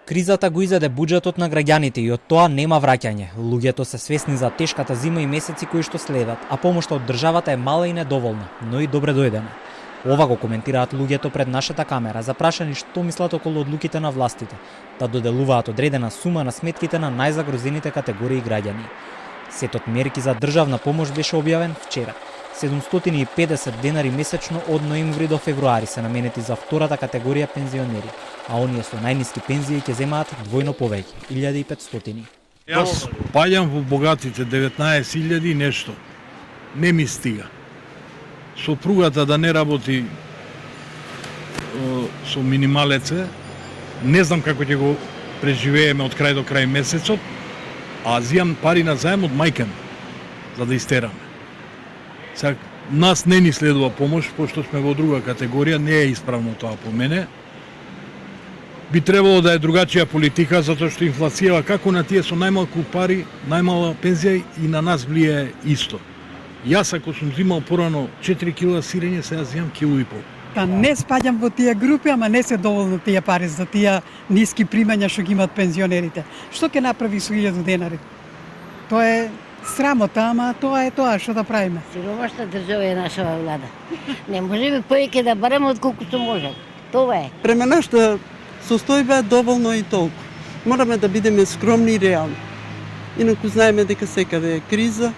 Кризата го изеде буџетот на граѓаните и од тоа нема враќање. Луѓето се свесни за тешката зима и месеци кои што следат, а помошта од државата е мала и недоволна, но и добре дојдена. Ова го коментираат луѓето пред нашата камера, запрашани што мислат околу одлуките на властите, да доделуваат одредена сума на сметките на најзагрозените категории граѓани. Сетот мерки за државна помош беше објавен вчера. 750 денари месечно од ноември до февруари се наменети за втората категорија пензионери, а оние со најниски пензии ќе земаат двојно повеќе, 1500. Јас паѓам во богатите 19.000 нешто. Не ми стига. Сопругата да не работи со минималеце, не знам како ќе го преживееме од крај до крај месецот, а зијам пари на заем од мајка ми, за да истераме. Сега, нас не ни следува помош, пошто сме во друга категорија, не е исправно тоа по мене. Би требало да е другачија политика, затоа што инфлацијава како на тие со најмалку пари, најмала пензија и на нас влијае исто. Јас ако сум зимал порано 4 кила сирење, сега зимам кило и пол. Не спаѓам во тие групи, ама не се доволно тие пари за тие ниски примања што ги имаат пензионерите. Што ќе направи со 1000 денари? Тоа е срамота, ама тоа е тоа, што да правиме? Сиромашна држава е нашава влада. Не можеме повеќе да бараме отколкото можат. Тоа е. Према нашата состојба е доволно и толку. Мораме да бидеме скромни и реални. Инаку знаеме дека секаде е криза,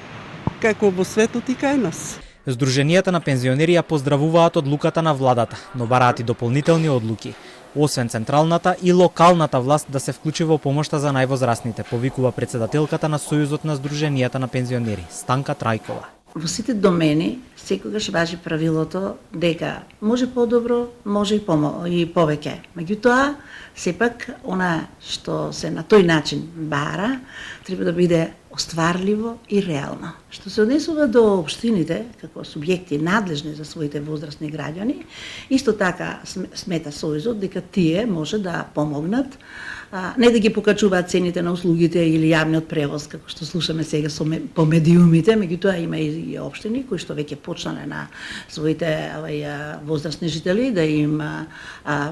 како во светот и кај нас. Сдруженијата на пензионери ја поздравуваат одлуката на владата, но бараат и дополнителни одлуки. Освен централната и локалната власт да се вклучи во помошта за највозрасните, повикува председателката на Сојузот на Сдруженијата на пензионери, Станка Трајкова. Во сите домени секогаш важи правилото дека може подобро, може и повеќе. Меѓутоа, сепак, она што се на тој начин бара, треба да биде остварливо и реално. Што се однесува до општините, како субјекти надлежни за своите возрастни граѓани, исто така смета Сојузот дека тие може да помогнат, не да ги покачуваат цените на услугите или јавниот превоз, како што слушаме сега по медиумите, меѓутоа има и општини кои што веќе почнале на своите возрастни жители да им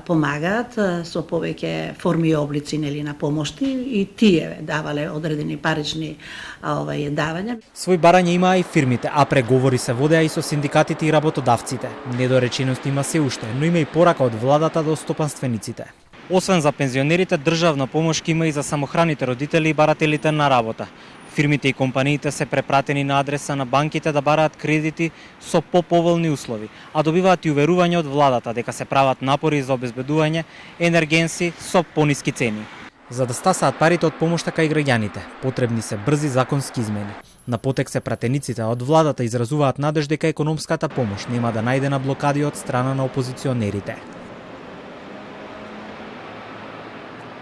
помагаат со повеќе форми и облици на помошти и тие давале одредени парични давања. Свој барање имаа и фирмите, а преговори се водеа и со синдикатите и работодавците. Недореченост има се уште, но има и порака од владата до стопанствениците. Освен за пензионерите, државна помош има и за самохраните родители и барателите на работа. Фирмите и компаниите се препратени на адреса на банките да бараат кредити со поповолни услови, а добиваат и уверување од владата дека се прават напори за обезбедување енергенси со пониски цени. За да стасаат парите од помошта кај граѓаните, потребни се брзи законски измени. На потек се пратениците од владата изразуваат надеж дека економската помош нема да најде на блокади од страна на опозиционерите.